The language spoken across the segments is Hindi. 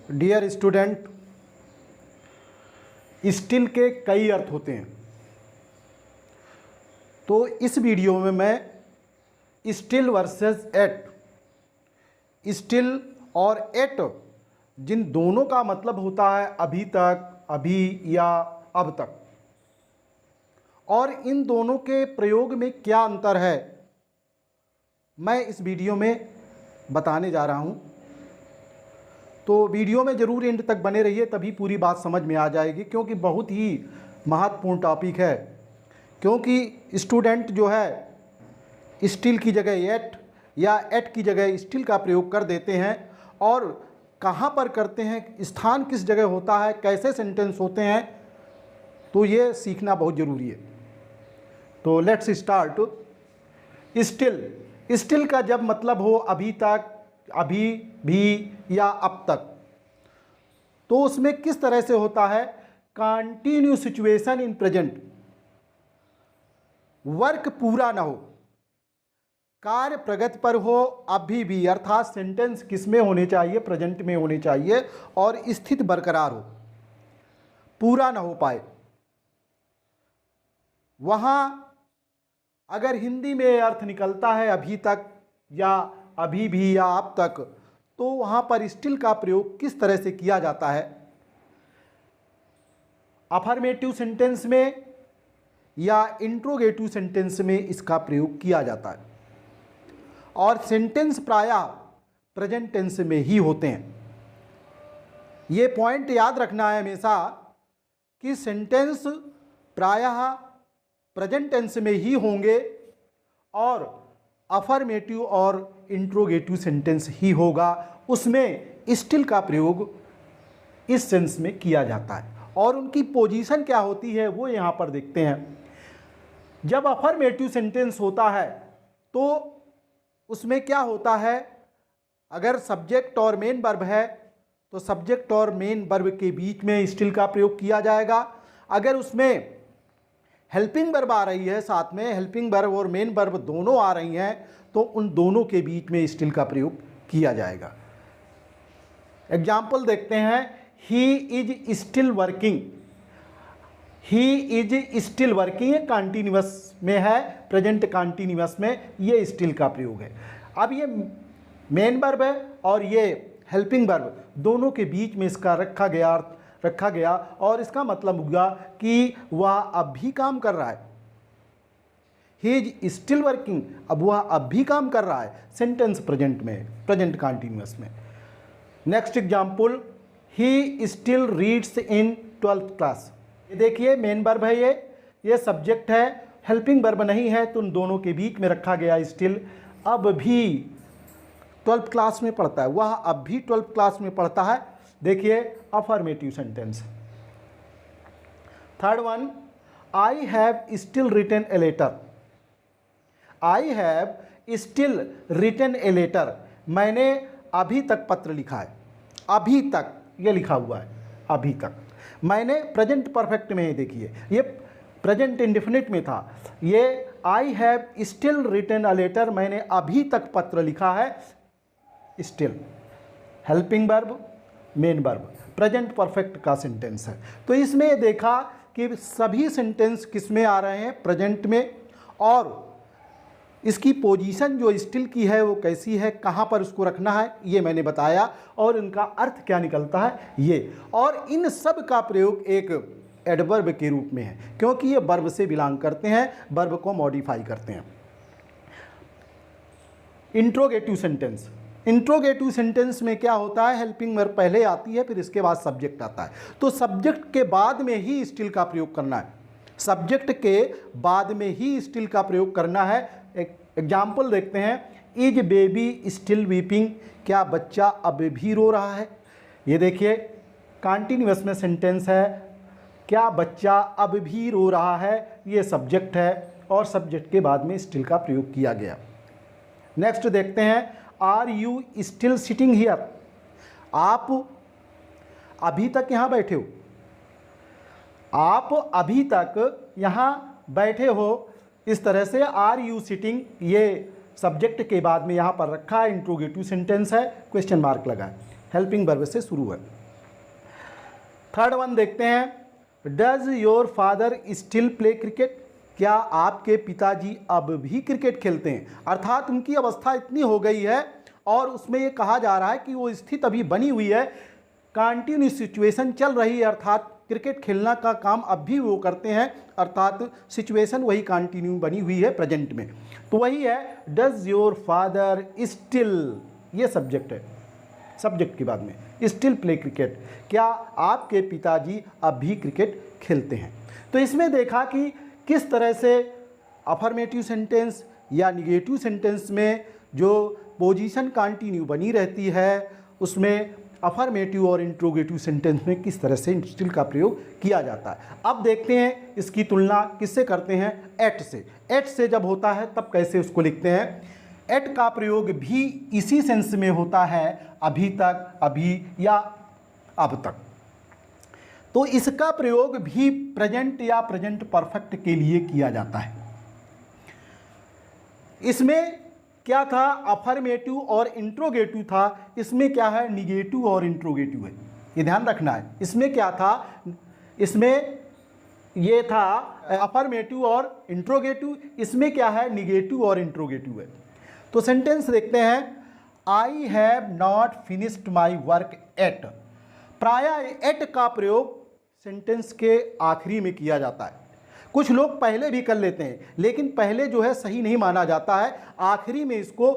डियर स्टूडेंट, स्टिल के कई अर्थ होते हैं। तो इस वीडियो में मैं स्टिल वर्सेस एट, स्टिल और एट जिन दोनों का मतलब होता है अभी तक, अभी या अब तक, और इन दोनों के प्रयोग में क्या अंतर है, मैं इस वीडियो में बताने जा रहा हूँ। तो वीडियो में ज़रूर एंड तक बने रहिए, तभी पूरी बात समझ में आ जाएगी, क्योंकि बहुत ही महत्वपूर्ण टॉपिक है। क्योंकि स्टूडेंट जो है स्टिल की जगह एट या एट की जगह स्टिल का प्रयोग कर देते हैं, और कहाँ पर करते हैं, स्थान किस जगह होता है, कैसे सेंटेंस होते हैं, तो ये सीखना बहुत ज़रूरी है। तो लेट्स स्टार्ट। स्टिल, स्टिल का जब मतलब हो अभी तक, अभी भी या अब तक, तो उसमें किस तरह से होता है, continue situation in present, work पूरा ना हो, कार्य प्रगति पर हो, अभी भी, अर्थात सेंटेंस किस में होने चाहिए, प्रेजेंट में होने चाहिए, और स्थिति बरकरार हो, पूरा ना हो पाए। वहाँ अगर हिंदी में अर्थ निकलता है अभी तक या अभी भी या अब तक, तो वहाँ पर स्टिल का प्रयोग किस तरह से किया जाता है, अफर्मेटिव सेंटेंस में या इंट्रोगेटिव सेंटेंस में इसका प्रयोग किया जाता है। और सेंटेंस प्रायः प्रेजेंट टेंस में ही होते हैं। ये पॉइंट याद रखना है हमेशा कि सेंटेंस प्रायः प्रेजेंट टेंस में ही होंगे और अफर्मेटिव और इंट्रोगेटिव सेंटेंस ही होगा, उसमें स्टिल का प्रयोग इस सेंस में किया जाता है। और उनकी पोजीशन क्या होती है वो यहाँ पर देखते हैं। जब अफर्मेटिव सेंटेंस होता है तो उसमें क्या होता है, अगर सब्जेक्ट और मेन वर्ब है तो सब्जेक्ट और मेन वर्ब के बीच में स्टिल का प्रयोग किया जाएगा। अगर उसमें हेल्पिंग वर्ब आ रही है, साथ में हेल्पिंग वर्ब और मेन वर्ब दोनों आ रही हैं, तो उन दोनों के बीच में स्टिल का प्रयोग किया जाएगा। एग्जाम्पल देखते हैं। He is still working, he is still working, ये कंटिन्यूअस में है, प्रेजेंट कंटिन्यूअस में ये स्टिल का प्रयोग है। अब ये मेन वर्ब है और ये हेल्पिंग वर्ब, दोनों के बीच में इसका रखा गया और इसका मतलब हुआ कि वह अब भी काम कर रहा है। ही इज स्टिल वर्किंग, अब वह अब भी काम कर रहा है, सेंटेंस प्रेजेंट में, प्रेजेंट कंटिन्यूअस में। Next example, he still reads in 12th class. ये देखिए मेन वर्ब है, ये सब्जेक्ट है, हेल्पिंग वर्ब नहीं है, तो उन दोनों के बीच में रखा गया स्टिल। अब भी 12th क्लास में पढ़ता है, वह अब भी 12th क्लास में पढ़ता है। देखिए affirmative sentence. Third one, I have still written a letter. I have still written a letter, मैंने अभी तक पत्र लिखा है। अभी तक ये लिखा हुआ है, अभी तक। मैंने प्रेजेंट परफेक्ट में है, देखिए ये प्रेजेंट इंडेफिनिट में था, ये I have still written a letter, मैंने अभी तक पत्र लिखा है। Still helping verb, main verb, present perfect का सेंटेंस है। तो इसमें देखा कि सभी सेंटेंस किस में आ रहे हैं, प्रेजेंट में, और इसकी पोजीशन जो स्टिल की है वो कैसी है, कहाँ पर उसको रखना है, ये मैंने बताया, और इनका अर्थ क्या निकलता है ये। और इन सब का प्रयोग एक एडवर्ब के रूप में है, क्योंकि ये वर्ब से बिलोंग करते हैं, वर्ब को मॉडिफाई करते हैं। इंट्रोगेटिव सेंटेंस, इंट्रोगेटिव सेंटेंस में क्या होता है, हेल्पिंग वर्ब पहले आती है, फिर इसके बाद सब्जेक्ट आता है। तो सब्जेक्ट के बाद में ही स्टिल का प्रयोग करना है, सब्जेक्ट के बाद में ही स्टिल का प्रयोग करना है। एक एग्जाम्पल देखते हैं। इज बेबी स्टिल वीपिंग, क्या बच्चा अब भी रो रहा है। ये देखिए कंटिन्यूअस में सेंटेंस है, क्या बच्चा अब भी रो रहा है, ये सब्जेक्ट है, और सब्जेक्ट के बाद में स्टिल का प्रयोग किया गया। नेक्स्ट देखते हैं, are you still sitting here, आप अभी तक यहाँ बैठे हो, आप अभी तक यहाँ बैठे हो। इस तरह से आर यू सिटिंग, ये सब्जेक्ट के बाद में यहाँ पर रखा है, इंट्रोगेटिव सेंटेंस है, क्वेश्चन मार्क लगा है। हेल्पिंग वर्ब से शुरू है। थर्ड वन देखते हैं, does your father still play cricket? क्या आपके पिताजी अब भी क्रिकेट खेलते हैं? अर्थात उनकी अवस्था इतनी हो गई है और उसमें ये कहा जा रहा है कि वो स्थिति अभी बनी हुई है, कंटिन्यूस सिचुएशन चल रही है, अर्थात क्रिकेट खेलना का काम अब भी वो करते हैं, अर्थात सिचुएशन वही कंटिन्यू बनी हुई है प्रेजेंट में। तो वही है, डज योर फादर स्टिल, ये सब्जेक्ट है, सब्जेक्ट के बाद में स्टिल प्ले क्रिकेट, क्या आपके पिताजी अब भी क्रिकेट खेलते हैं? तो इसमें देखा कि किस तरह से अफर्मेटिव सेंटेंस या निगेटिव सेंटेंस में जो पोजीशन कंटिन्यू बनी रहती है, उसमें अफर्मेटिव और इंट्रोगेटिव सेंटेंस में किस तरह से स्टिल का प्रयोग किया जाता है। अब देखते हैं इसकी तुलना किससे करते हैं, एट से। एट से जब होता है तब कैसे उसको लिखते हैं। एट का प्रयोग भी इसी सेंस में होता है, अभी तक, अभी या अब तक। तो इसका प्रयोग भी प्रेजेंट या प्रेजेंट परफेक्ट के लिए किया जाता है। इसमें क्या था, अफर्मेटिव और इंट्रोगेटिव था, इसमें क्या है, निगेटिव और इंट्रोगेटिव है, ये ध्यान रखना है। इसमें क्या था, इसमें ये था अफर्मेटिव और इंट्रोगेटिव, इसमें क्या है, निगेटिव और इंट्रोगेटिव है। तो सेंटेंस देखते हैं, I have not finished my work at. प्रायः एट का प्रयोग सेंटेंस के आखिरी में किया जाता है। कुछ लोग पहले भी कर लेते हैं, लेकिन पहले जो है सही नहीं माना जाता है, आखिरी में इसको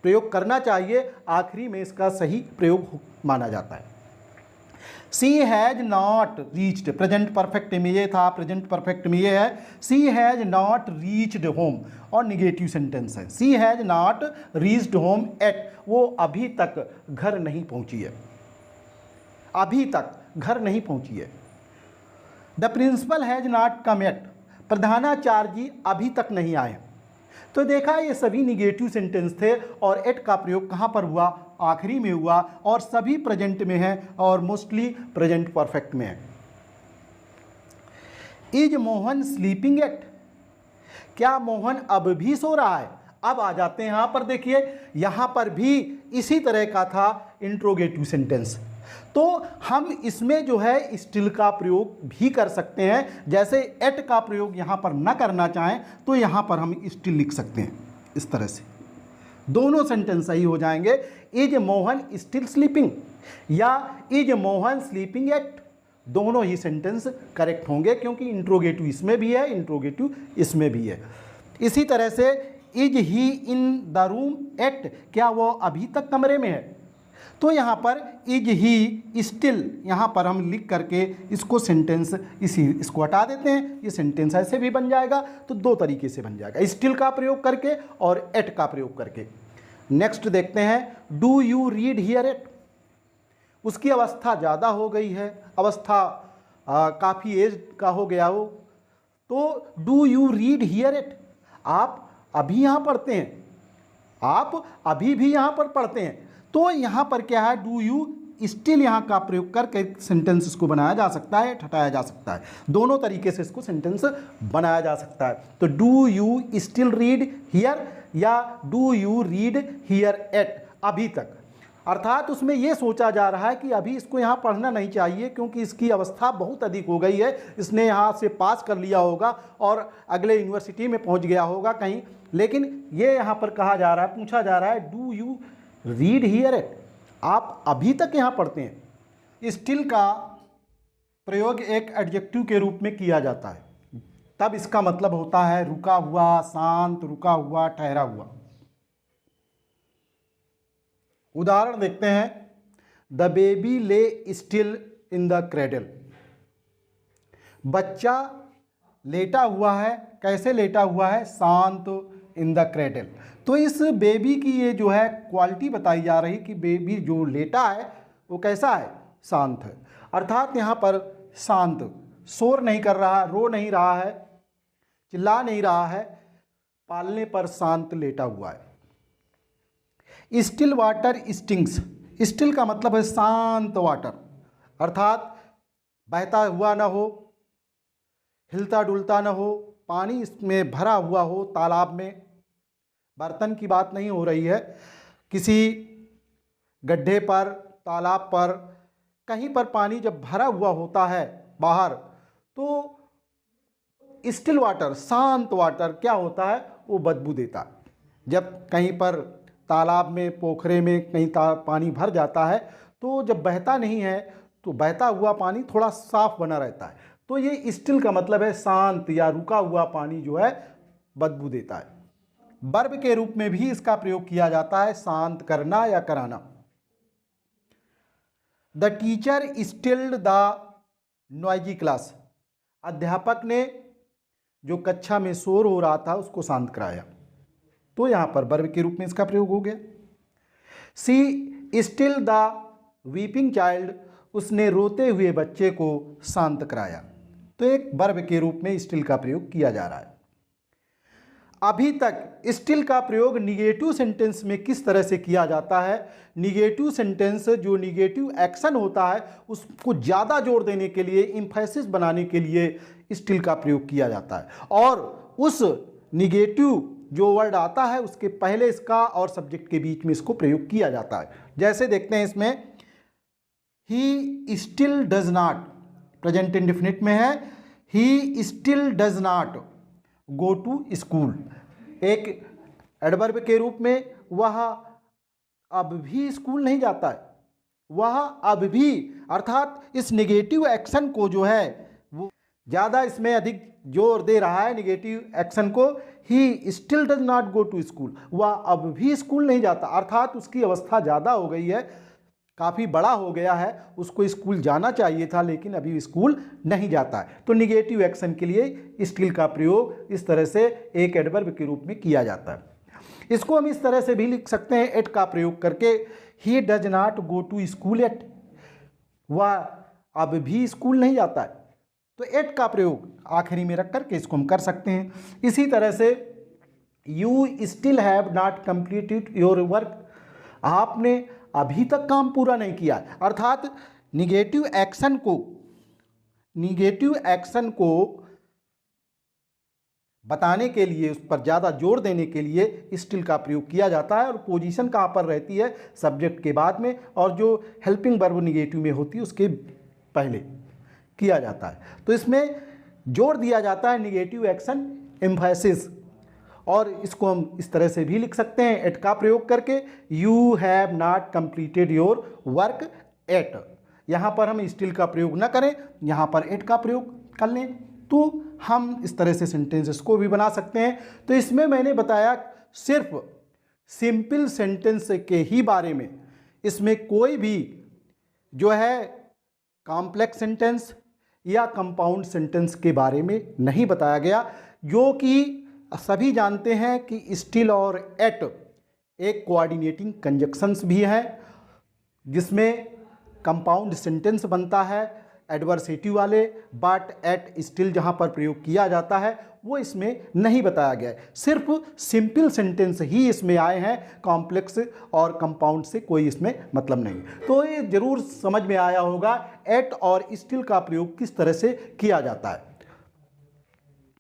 प्रयोग करना चाहिए, आखिरी में इसका सही प्रयोग माना जाता है। She has not reached, present perfect में ये था, प्रेजेंट परफेक्ट में ये है, she has not reached home, और निगेटिव सेंटेंस है, she has not reached home yet, वो अभी तक घर नहीं पहुंची है, अभी तक घर नहीं पहुंची है। The principal has not come at, प्रधानाचार्य अभी तक नहीं आए। तो देखा ये सभी निगेटिव सेंटेंस थे और एट का प्रयोग कहाँ पर हुआ, आखिरी में हुआ, और सभी प्रेजेंट में है और मोस्टली प्रेजेंट परफेक्ट में है। इज मोहन स्लीपिंग एट, क्या मोहन अब भी सो रहा है? अब आ जाते हैं यहाँ पर, देखिए यहाँ पर भी इसी तरह का था इंट्रोगेटिव सेंटेंस। तो हम इसमें जो है स्टिल का प्रयोग भी कर सकते हैं, जैसे एट का प्रयोग यहाँ पर न करना चाहें तो यहाँ पर हम स्टिल लिख सकते हैं, इस तरह से दोनों सेंटेंस सही हो जाएंगे। इज मोहन स्टिल स्लीपिंग या इज मोहन स्लीपिंग एट, दोनों ही सेंटेंस करेक्ट होंगे, क्योंकि इंट्रोगेटिव इसमें भी है, इंट्रोगेटिव इसमें भी है। इसी तरह से is he in the room at, क्या वो अभी तक कमरे में है? तो यहाँ पर इज ही स्टिल, यहाँ पर हम लिख करके इसको सेंटेंस इसको हटा देते हैं, ये सेंटेंस ऐसे भी बन जाएगा। तो दो तरीके से बन जाएगा, स्टिल का प्रयोग करके और एट का प्रयोग करके। नेक्स्ट देखते हैं, do you read here eight, उसकी अवस्था ज़्यादा हो गई है, अवस्था काफ़ी एज का हो गया हो, तो do you read here eight, आप अभी यहाँ पढ़ते हैं, आप अभी भी यहाँ पर पढ़ते हैं। तो यहाँ पर क्या है, डू यू स्टिल यहाँ का प्रयोग करके सेंटेंस को बनाया जा सकता है, हटाया जा सकता है, दोनों तरीके से इसको सेंटेंस बनाया जा सकता है। तो do you still read here या do you read here yet, अभी तक, अर्थात उसमें ये सोचा जा रहा है कि अभी इसको यहाँ पढ़ना नहीं चाहिए, क्योंकि इसकी अवस्था बहुत अधिक हो गई है, इसने यहाँ से पास कर लिया होगा और अगले यूनिवर्सिटी में पहुँच गया होगा कहीं। लेकिन ये यहाँ पर कहा जा रहा है, पूछा जा रहा है, do you read here eight, आप अभी तक यहाँ पढ़ते हैं। स्टिल का प्रयोग एक एडजेक्टिव के रूप में किया जाता है, तब इसका मतलब होता है रुका हुआ, शांत, रुका हुआ, ठहरा हुआ। उदाहरण देखते हैं, द बेबी ले स्टिल इन द क्रेडल, बच्चा लेटा हुआ है, कैसे लेटा हुआ है, शांत, इन द क्रेडल। तो इस बेबी की ये जो है क्वालिटी बताई जा रही कि बेबी जो लेटा है वो कैसा है, शांत है, अर्थात यहाँ पर शांत, शोर नहीं कर रहा, रो नहीं रहा है, चिल्ला नहीं रहा है, पालने पर शांत लेटा हुआ है। स्टिल वाटर स्टिंग्स, स्टिल का मतलब है शांत वाटर, अर्थात बहता हुआ ना हो, हिलता डुलता ना हो, पानी इसमें भरा हुआ हो, तालाब में, बर्तन की बात नहीं हो रही है, किसी गड्ढे पर तालाब पर कहीं पर पानी जब भरा हुआ होता है बाहर, तो स्टिल वाटर, शांत वाटर क्या होता है, वो बदबू देता है। जब कहीं पर तालाब में, पोखरे में कहीं पानी भर जाता है, तो जब बहता नहीं है तो बहता हुआ पानी थोड़ा साफ बना रहता है। तो ये स्टिल का मतलब है शांत या रुका हुआ पानी जो है बदबू देता है। वर्ब के रूप में भी इसका प्रयोग किया जाता है, शांत करना या कराना। The teacher stilled the noisy class, अध्यापक ने जो कक्षा में शोर हो रहा था उसको शांत कराया। तो यहां पर वर्ब के रूप में इसका प्रयोग हो गया। सी स्टिल द वीपिंग चाइल्ड, उसने रोते हुए बच्चे को शांत कराया। तो एक वर्ब के रूप में स्टिल का प्रयोग किया जा रहा है। अभी तक स्टिल का प्रयोग निगेटिव सेंटेंस में किस तरह से किया जाता है। निगेटिव सेंटेंस, जो निगेटिव एक्शन होता है उसको ज़्यादा जोर देने के लिए, इम्फेसिस बनाने के लिए स्टिल का प्रयोग किया जाता है, और उस निगेटिव जो वर्ड आता है उसके पहले इसका और सब्जेक्ट के बीच में इसको प्रयोग किया जाता है। जैसे देखते हैं इसमें, he still does not, present indefinite में है, he still does not go to school. एक एडवर्ब के रूप में वह अब भी स्कूल नहीं जाता है, वह अब भी, अर्थात इस नेगेटिव एक्शन को जो है वो ज़्यादा इसमें अधिक जोर दे रहा है, निगेटिव एक्शन को। He still does not go to school, वह अब भी स्कूल नहीं जाता, अर्थात उसकी अवस्था ज़्यादा हो गई है, काफ़ी बड़ा हो गया है, उसको स्कूल जाना चाहिए था लेकिन अभी स्कूल नहीं जाता है। तो निगेटिव एक्शन के लिए स्टिल का प्रयोग इस तरह से एक एडवर्ब के रूप में किया जाता है। इसको हम इस तरह से भी लिख सकते हैं एट का प्रयोग करके, he does not go to school at, वह अब भी स्कूल नहीं जाता है। तो एट का प्रयोग आखिरी में रख करके इसको हम कर सकते हैं। इसी तरह से you still have not completed your work, आपने अभी तक काम पूरा नहीं किया, अर्थात निगेटिव एक्शन को बताने के लिए, उस पर ज़्यादा जोर देने के लिए स्टिल का प्रयोग किया जाता है। और पोजीशन कहाँ पर रहती है, सब्जेक्ट के बाद में, और जो हेल्पिंग वर्ब निगेटिव में होती है उसके पहले किया जाता है। तो इसमें जोर दिया जाता है निगेटिव एक्शन, एम्फेसिस। और इसको हम इस तरह से भी लिख सकते हैं एट का प्रयोग करके, you have not completed your work at. यहाँ पर हम स्टिल का प्रयोग न करें, यहाँ पर एट का प्रयोग कर लें, तो हम इस तरह से सेंटेंसेस को भी बना सकते हैं। तो इसमें मैंने बताया सिर्फ सिंपल सेंटेंस के ही बारे में, इसमें कोई भी जो है कॉम्प्लेक्स सेंटेंस या कंपाउंड सेंटेंस के बारे में नहीं बताया गया, जो कि सभी जानते हैं कि स्टिल और एट एक कोऑर्डिनेटिंग कंजक्शंस भी हैं, जिसमें कंपाउंड सेंटेंस बनता है एडवर्सेटिव वाले, बट एट स्टिल जहां पर प्रयोग किया जाता है वो इसमें नहीं बताया गया है। सिर्फ सिंपल सेंटेंस ही इसमें आए हैं, कॉम्प्लेक्स और कंपाउंड से कोई इसमें मतलब नहीं। तो ये जरूर समझ में आया होगा एट और स्टिल का प्रयोग किस तरह से किया जाता है।